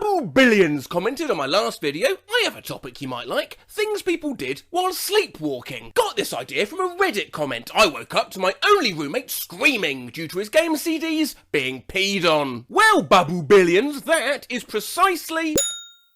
Babu Billions commented on my last video. I have a topic you might like. Things people did while sleepwalking. Got this idea from a Reddit comment. I woke up to my only roommate screaming due to his game CDs being peed on. Well, Babu Billions, that is precisely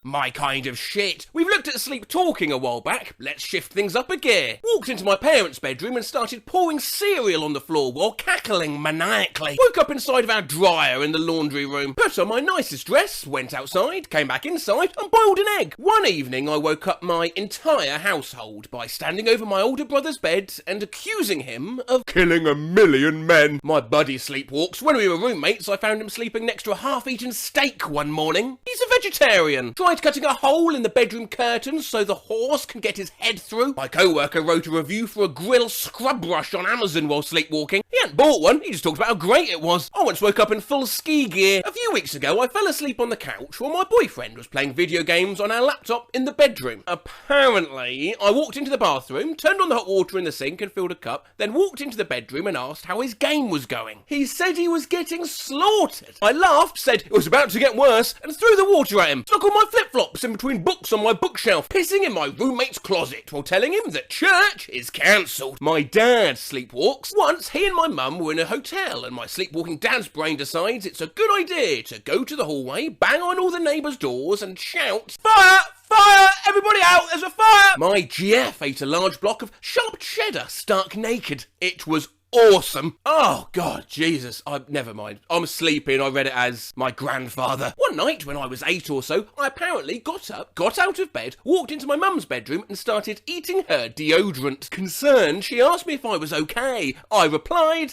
my kind of shit. We've looked at sleep talking a while back. Let's shift things up a gear. Walked into my parents' bedroom and started pouring cereal on the floor while cackling maniacally. Woke up inside of our dryer in the laundry room. Put on my nicest dress, went outside, came back inside and boiled an egg. One evening I woke up my entire household by standing over my older brother's bed and accusing him of killing 1,000,000 men. My buddy sleepwalks. When we were roommates, I found him sleeping next to a half-eaten steak one morning. He's a vegetarian. Tried cutting a hole in the bedroom curtains so the horse can get his head through. My co-worker wrote a review for a grill scrub brush on Amazon while sleepwalking. He hadn't bought one, he just talked about how great it was. I once woke up in full ski gear. A few weeks ago, I fell asleep on the couch while my boyfriend was playing video games on our laptop in the bedroom. Apparently, I walked into the bathroom, turned on the hot water in the sink and filled a cup, then walked into the bedroom and asked how his game was going. He said he was getting slaughtered. I laughed, said it was about to get worse, and threw the water at him. Stuck all my flip-flops in between books on my bookshelf, pissing in my roommate's closet while telling him that church is cancelled. My dad sleepwalks. Once, he and my mum were in a hotel and my sleepwalking dad's brain decides it's a good idea to go to the hallway, bang on all the neighbours' doors and shout, "Fire! Fire! Everybody out! There's a fire!" My GF ate a large block of sharp cheddar stark naked. It was awesome. Oh God, Jesus. Never mind. I'm sleeping. I read it as my grandfather. One night when I was 8 or so, I apparently got up, got out of bed, walked into my mum's bedroom and started eating her deodorant. Concerned, she asked me if I was okay. I replied,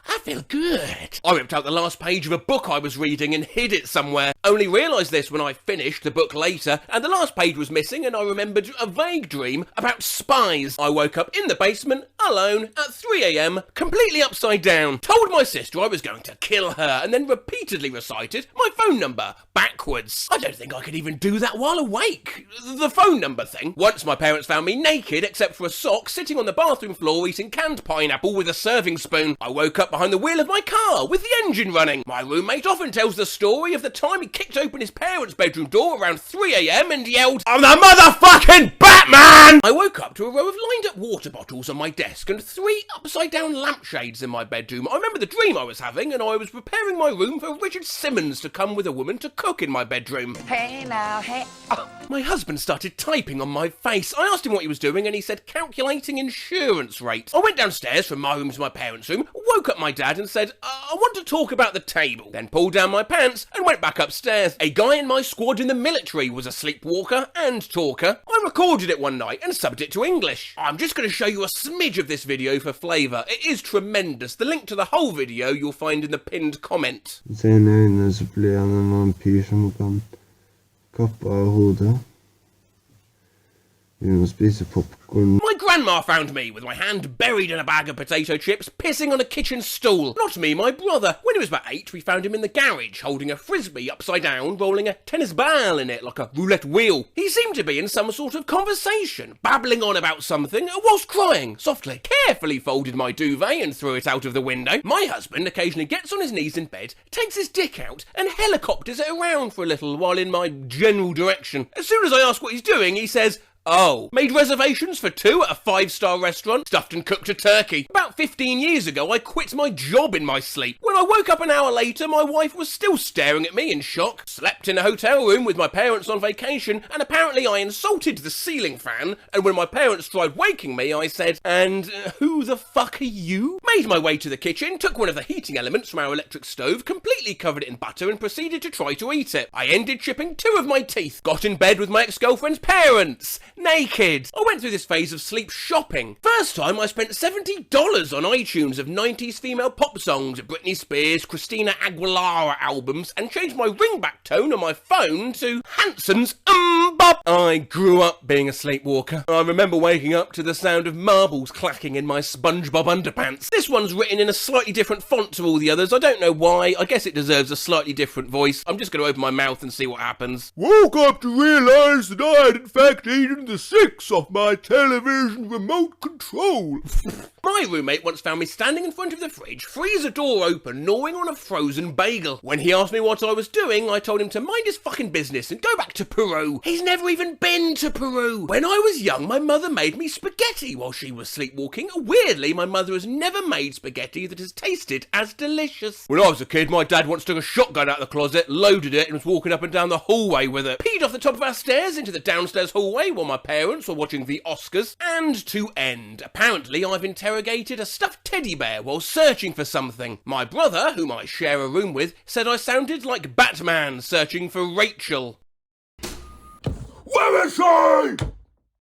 I feel good. I ripped out the last page of a book I was reading and hid it somewhere. Only realised this when I finished the book later, and the last page was missing and I remembered a vague dream about spies. I woke up in the basement, alone, at 3 AM, completely upside down. Told my sister I was going to kill her, and then repeatedly recited my phone number backwards. I don't think I could even do that while awake. The phone number thing. Once my parents found me naked, except for a sock, sitting on the bathroom floor eating canned pineapple with a serving spoon. I woke up behind the wheel of my car with the engine running. My roommate often tells the story of the time he kicked open his parents' bedroom door around 3 AM and yelled, "I'm the motherfucking Batman!" I woke up to a row of lined up water bottles on my desk and 3 upside down lampshades in my bedroom. I remember the dream I was having and I was preparing my room for Richard Simmons to come with a woman to cook in my bedroom. Hey now, hey. My husband started typing on my face. I asked him what he was doing and he said calculating insurance rates. I went downstairs from my room to my parents' room, woke up my dad and said, I want to talk about the table. Then pulled down my pants and went back upstairs. A guy in my squad in the military was a sleepwalker and talker. I recorded it one night and subbed it to English. I'm just going to show you a smidge of this video for flavour. It is tremendous. The link to the whole video you'll find in the pinned comment. Sen ögonen så blir han en vampyr som kan kappa av hodet. Popcorn. My grandma found me with my hand buried in a bag of potato chips, pissing on a kitchen stool. Not me, my brother. When he was about 8, we found him in the garage, holding a frisbee upside down, rolling a tennis ball in it like a roulette wheel. He seemed to be in some sort of conversation, babbling on about something, whilst crying, softly. Carefully folded my duvet and threw it out of the window. My husband occasionally gets on his knees in bed, takes his dick out, and helicopters it around for a little while in my general direction. As soon as I ask what he's doing, he says, "Oh, made reservations for 2 at a 5-star restaurant, stuffed and cooked a turkey. About 15 years ago, I quit my job in my sleep. When I woke up an hour later, my wife was still staring at me in shock. Slept in a hotel room with my parents on vacation, and apparently I insulted the ceiling fan, and when my parents tried waking me, I said, and who the fuck are you? Made my way to the kitchen, took one of the heating elements from our electric stove, completely covered it in butter, and proceeded to try to eat it. I ended chipping 2 of my teeth, got in bed with my ex-girlfriend's parents. Naked. I went through this phase of sleep shopping. First time I spent $70 on iTunes of 90s female pop songs, Britney Spears, Christina Aguilera albums, and changed my ringback tone on my phone to Hanson's bop. I grew up being a sleepwalker. I remember waking up to the sound of marbles clacking in my SpongeBob underpants. This one's written in a slightly different font to all the others. I don't know why. I guess it deserves a slightly different voice. I'm just going to open my mouth and see what happens. Woke up to realise that I had in fact eaten the 6 off my television remote control. My roommate once found me standing in front of the fridge, freezer door open, gnawing on a frozen bagel. When he asked me what I was doing, I told him to mind his fucking business and go back to Peru. He's never even been to Peru. When I was young, my mother made me spaghetti while she was sleepwalking. Weirdly, my mother has never made spaghetti that has tasted as delicious. When I was a kid, my dad once took a shotgun out of the closet, loaded it, and was walking up and down the hallway with it. Peed off the top of our stairs into the downstairs hallway while my parents were watching the Oscars. And to end, apparently I've interrogated a stuffed teddy bear while searching for something. My brother, whom I share a room with, said I sounded like Batman searching for Rachel. Where is she?